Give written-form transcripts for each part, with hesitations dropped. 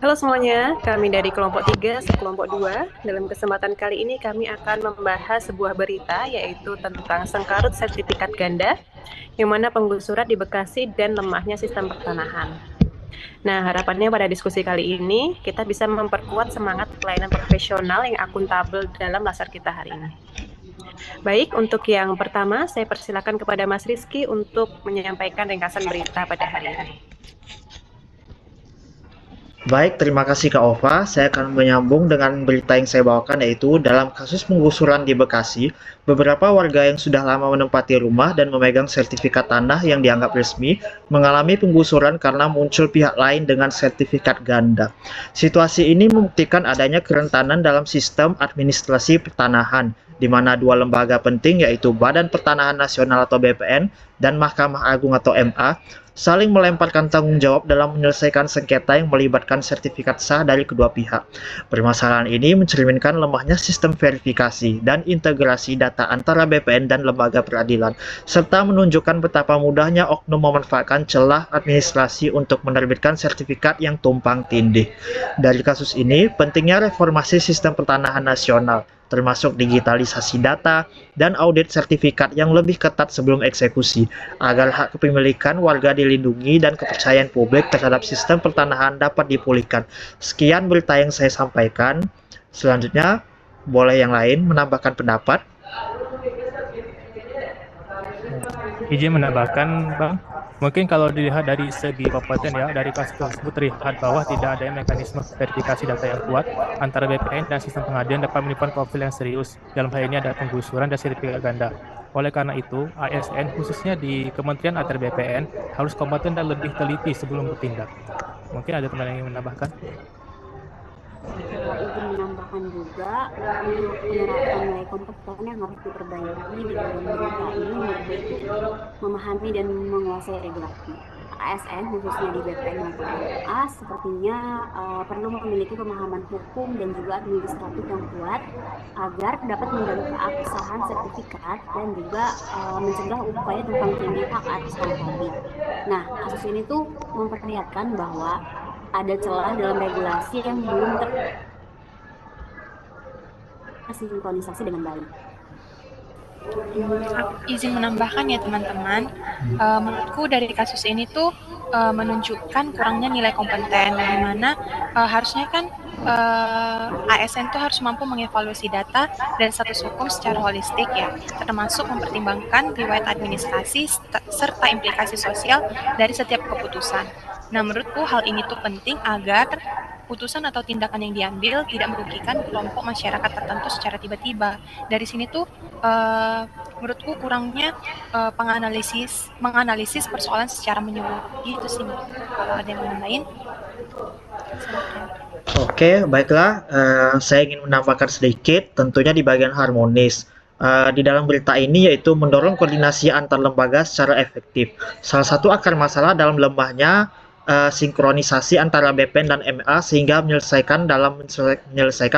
Halo semuanya, kami dari kelompok 3, subkelompok 2. Dalam kesempatan kali ini kami akan membahas sebuah berita yaitu tentang sengkarut sertifikat ganda yang mana penggusuran di Bekasi dan lemahnya sistem pertanahan. Nah, harapannya pada diskusi kali ini kita bisa memperkuat semangat pelayanan profesional yang akuntabel dalam lasar kita hari ini. Baik, untuk yang pertama saya persilakan kepada Mas Rizky untuk menyampaikan ringkasan berita pada hari ini. Baik, terima kasih Kak Ova. Saya akan menyambung dengan berita yang saya bawakan yaitu dalam kasus penggusuran di Bekasi, beberapa warga yang sudah lama menempati rumah dan memegang sertifikat tanah yang dianggap resmi mengalami penggusuran karena muncul pihak lain dengan sertifikat ganda. Situasi ini membuktikan adanya kerentanan dalam sistem administrasi pertanahan, di mana dua lembaga penting yaitu Badan Pertanahan Nasional atau BPN dan Mahkamah Agung atau MA saling melemparkan tanggung jawab dalam menyelesaikan sengketa yang melibatkan sertifikat sah dari kedua pihak. Permasalahan ini mencerminkan lemahnya sistem verifikasi dan integrasi data antara BPN dan lembaga peradilan, serta menunjukkan betapa mudahnya oknum memanfaatkan celah administrasi untuk menerbitkan sertifikat yang tumpang tindih. Dari kasus ini, pentingnya reformasi sistem pertanahan nasional, termasuk digitalisasi data dan audit sertifikat yang lebih ketat sebelum eksekusi, agar hak kepemilikan warga dilindungi dan kepercayaan publik terhadap sistem pertanahan dapat dipulihkan. Sekian berita yang saya sampaikan. Selanjutnya, boleh yang lain menambahkan pendapat? Izin menambahkan, Bang. Mungkin kalau dilihat dari segi kompeten ya, dari kasus tersebut terlihat bahwa tidak ada mekanisme verifikasi data yang kuat antara BPN dan sistem pengadilan dapat menimbulkan konflik yang serius. Dalam hal ini ada penggusuran dan sertifikat ganda. Oleh karena itu, ASN khususnya di Kementerian atau BPN harus kompeten dan lebih teliti sebelum bertindak. Mungkin ada teman yang ingin menambahkan? Izin menambahkan juga untuk penerapan nilai kompeten yang harus diperbaiki di dalam berita ini yaitu memahami dan menguasai regulasi. ASN khususnya di BPN maupun MA sepertinya perlu memiliki pemahaman hukum dan juga administratif yang kuat agar dapat menjaga keabsahan sertifikat dan juga mencegah upaya tumpang tindih hak atas tanah tadi. Nah, kasus ini tuh memperlihatkan bahwa ada celah dalam regulasi yang belum tersinkronisasi dengan baik. Aku izin menambahkan ya teman-teman, menurutku dari kasus ini tuh menunjukkan kurangnya nilai kompeten, di mana harusnya kan ASN tuh harus mampu mengevaluasi data dan status hukum secara holistik ya, termasuk mempertimbangkan riwayat administrasi serta implikasi sosial dari setiap keputusan. Nah, menurutku hal ini tuh penting agar putusan atau tindakan yang diambil tidak merugikan kelompok masyarakat tertentu secara tiba-tiba. Dari sini tuh menurutku kurangnya menganalisis persoalan secara menyeluruh gitu sih. Kalau ada yang lain, silakan. Oke, baiklah. Saya ingin menambahkan sedikit, tentunya di bagian harmonis. Di dalam berita ini yaitu mendorong koordinasi antar lembaga secara efektif. Salah satu akar masalah dalam lemahnya sinkronisasi antara BPN dan MA sehingga menyelesaikan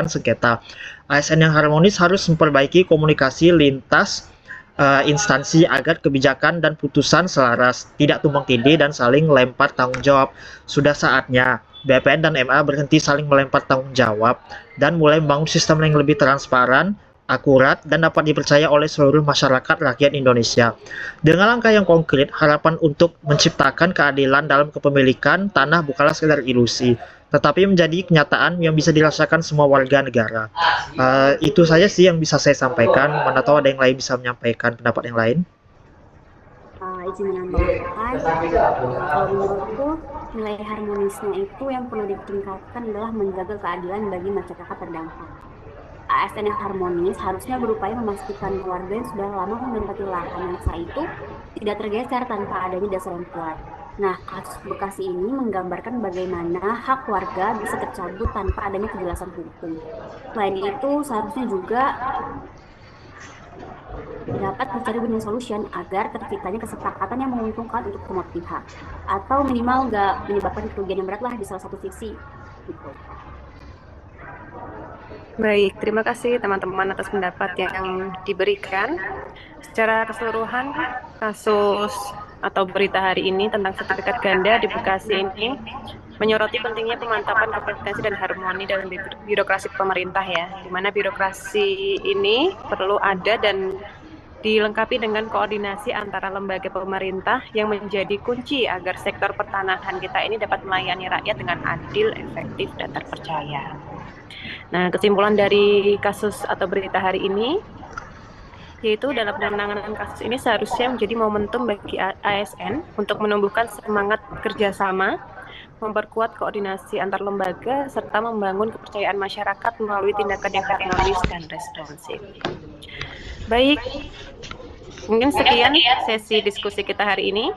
sengketa. ASN yang harmonis harus memperbaiki komunikasi lintas instansi agar kebijakan dan putusan selaras, tidak tumpang tindih dan saling lempar tanggung jawab. Sudah saatnya BPN dan MA berhenti saling melempar tanggung jawab dan mulai membangun sistem yang lebih transparan, akurat, dan dapat dipercaya oleh seluruh masyarakat rakyat Indonesia. Dengan langkah yang konkret, harapan untuk menciptakan keadilan dalam kepemilikan tanah bukanlah sekedar ilusi, tetapi menjadi kenyataan yang bisa dirasakan semua warga negara. Itu saja sih yang bisa saya sampaikan. Mana tahu ada yang lain bisa menyampaikan pendapat yang lain. Izin menambahkan, kalau menurutku nilai harmonisnya itu yang perlu ditingkatkan adalah menjaga keadilan bagi masyarakat terdampak. ASN yang harmonis harusnya berupaya memastikan warga yang sudah lama menempati lahan yang sah itu tidak tergeser tanpa adanya dasar yang kuat. Nah, kasus Bekasi ini menggambarkan bagaimana hak warga bisa tercabut tanpa adanya kejelasan hukum. Selain itu, seharusnya juga dapat mencari winning solution agar terciptanya kesepakatan yang menguntungkan untuk semua pihak, atau minimal nggak menyebabkan kerugian yang berat lah di salah satu sisi. Gitu. Baik, terima kasih teman-teman atas pendapat yang diberikan. Secara keseluruhan, kasus atau berita hari ini tentang sertifikat ganda di Bekasi ini menyoroti pentingnya pemantapan kompetensi dan harmoni dalam birokrasi pemerintah ya, di mana birokrasi ini perlu ada dan dilengkapi dengan koordinasi antara lembaga pemerintah yang menjadi kunci agar sektor pertanahan kita ini dapat melayani rakyat dengan adil, efektif, dan terpercaya. Nah, kesimpulan dari kasus atau berita hari ini, yaitu dalam penanganan kasus ini seharusnya menjadi momentum bagi ASN untuk menumbuhkan semangat kerjasama, memperkuat koordinasi antar lembaga, serta membangun kepercayaan masyarakat melalui tindakan yang harmonis dan responsif. Baik, mungkin sekian sesi diskusi kita hari ini.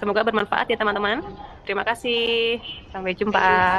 Semoga bermanfaat ya teman-teman. Terima kasih. Sampai jumpa.